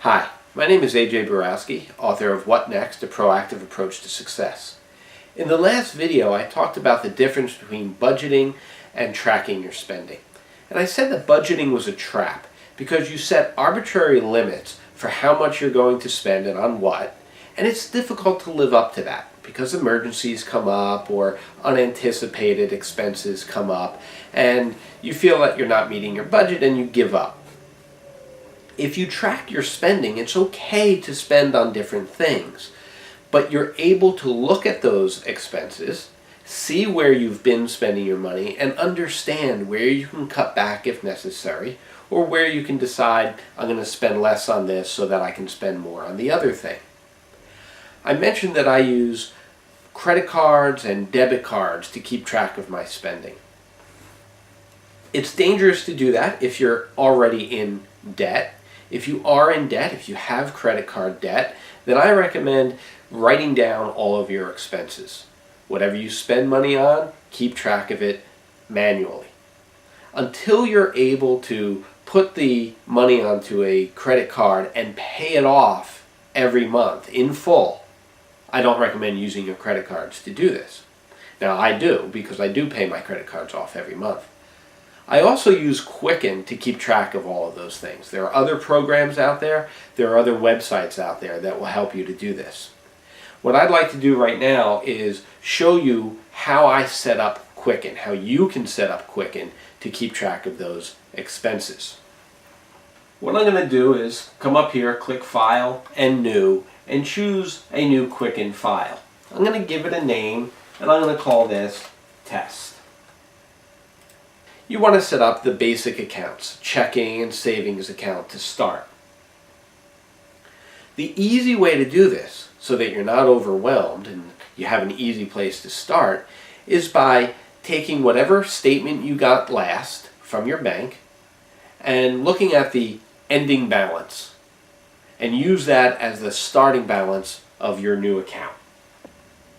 Hi, my name is AJ Borowski, author of What Next? A Proactive Approach to Success. In the last video, I talked about the difference between budgeting and tracking your spending. And I said that budgeting was a trap because you set arbitrary limits for how much you're going to spend and on what, and it's difficult to live up to that because emergencies come up or unanticipated expenses come up and you feel that you're not meeting your budget and you give up. If you track your spending, it's okay to spend on different things, but you're able to look at those expenses, see where you've been spending your money, and understand where you can cut back if necessary, or where you can decide, I'm going to spend less on this so that I can spend more on the other thing. I mentioned that I use credit cards and debit cards to keep track of my spending. It's dangerous to do that if you're already in debt. If you are in debt, if you have credit card debt, then I recommend writing down all of your expenses. Whatever you spend money on, keep track of it manually. Until you're able to put the money onto a credit card and pay it off every month in full, I don't recommend using your credit cards to do this. Now I do, because I do pay my credit cards off every month. I also use Quicken to keep track of all of those things. There are other programs out there, there are other websites out there that will help you to do this. What I'd like to do right now is show you how I set up Quicken, how you can set up Quicken to keep track of those expenses. What I'm going to do is come up here, click File and New, and choose a new Quicken file. I'm going to give it a name, and I'm going to call this Test. You want to set up the basic accounts, checking and savings account to start. The easy way to do this, so that you're not overwhelmed and you have an easy place to start, is by taking whatever statement you got last from your bank and looking at the ending balance and use that as the starting balance of your new account.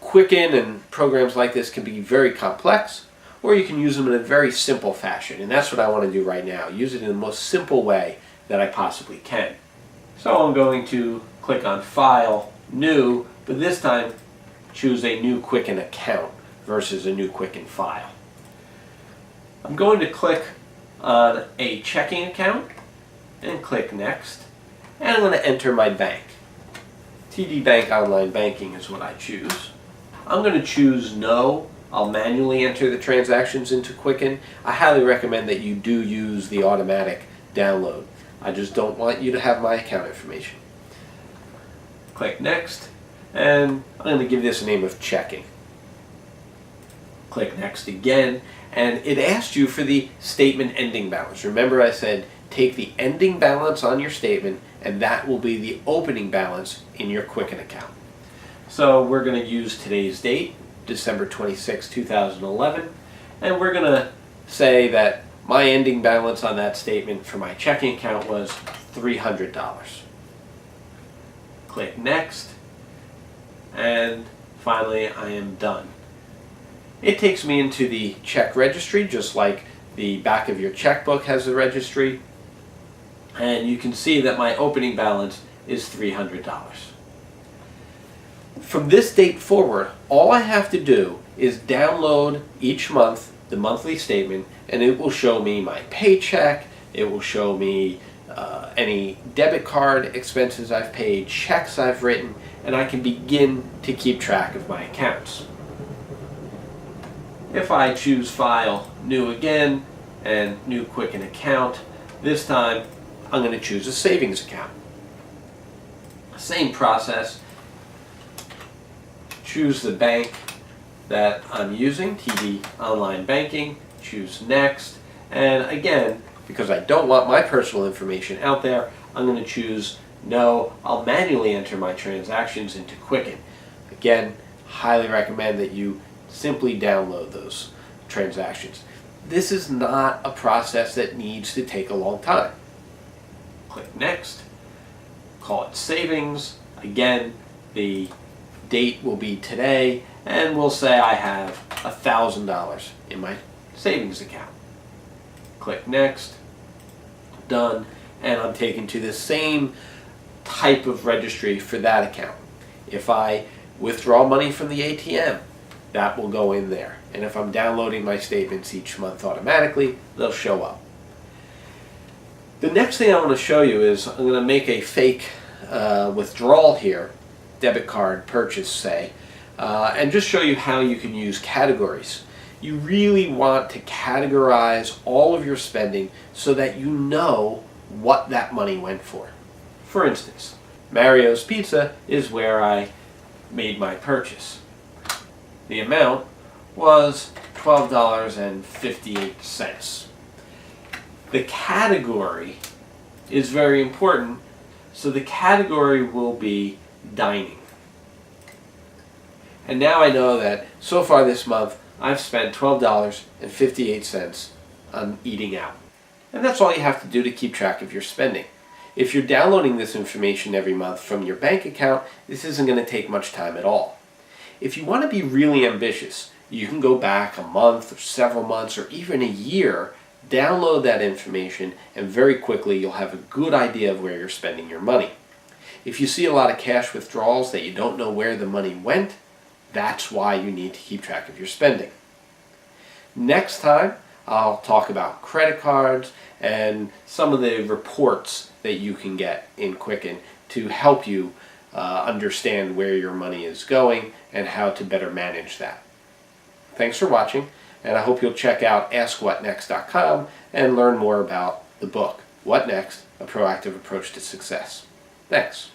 Quicken and programs like this can be very complex, or you can use them in a very simple fashion, and that's what I want to do right now. Use it in the most simple way that I possibly can. So I'm going to click on File, New, but this time choose a new Quicken account versus a new Quicken file. I'm going to click on a checking account and click Next, and I'm going to enter my bank. TD Bank Online Banking is what I choose. I'm going to choose No. I'll manually enter the transactions into Quicken. I highly recommend that you do use the automatic download. I just don't want you to have my account information. Click Next, and I'm going to give this a name of Checking. Click Next again, and it asked you for the statement ending balance. Remember I said take the ending balance on your statement, and that will be the opening balance in your Quicken account. So we're going to use today's date, December 26, 2011, and we're going to say that my ending balance on that statement for my checking account was $300. Click Next, and finally I am done. It takes me into the check registry, just like the back of your checkbook has a registry, and you can see that my opening balance is $300. From this date forward, all I have to do is download each month the monthly statement, and it will show me my paycheck, it will show me any debit card expenses I've paid, checks I've written, and I can begin to keep track of my accounts. If I choose File, New again, and New Quicken account, this time I'm going to choose a savings account. Same process. Choose the bank that I'm using, TD Online Banking, choose Next, and again, because I don't want my personal information out there, I'm going to choose No. I'll manually enter my transactions into Quicken. Again, highly recommend that you simply download those transactions. This is not a process that needs to take a long time. Click Next, call it Savings. Again, the date will be today, and we'll say I have $1,000 in my savings account. Click Next, done, and I'm taken to the same type of registry for that account. If I withdraw money from the ATM, that will go in there. And if I'm downloading my statements each month automatically, they'll show up. The next thing I want to show you is I'm going to make a fake withdrawal here, debit card purchase say, and just show you how you can use categories. You really want to categorize all of your spending so that you know what that money went for. For instance, Mario's Pizza is where I made my purchase. The amount was $12.58. The category is very important, so the category will be dining. And now I know that so far this month I've spent $12.58 on eating out. And that's all you have to do to keep track of your spending. If you're downloading this information every month from your bank account, this isn't going to take much time at all. If you want to be really ambitious, you can go back a month or several months or even a year, download that information, and very quickly you'll have a good idea of where you're spending your money. If you see a lot of cash withdrawals that you don't know where the money went, that's why you need to keep track of your spending. Next time, I'll talk about credit cards and some of the reports that you can get in Quicken to help you understand where your money is going and how to better manage that. Thanks for watching, and I hope you'll check out AskWhatNext.com and learn more about the book, What Next? A Proactive Approach to Success. Thanks.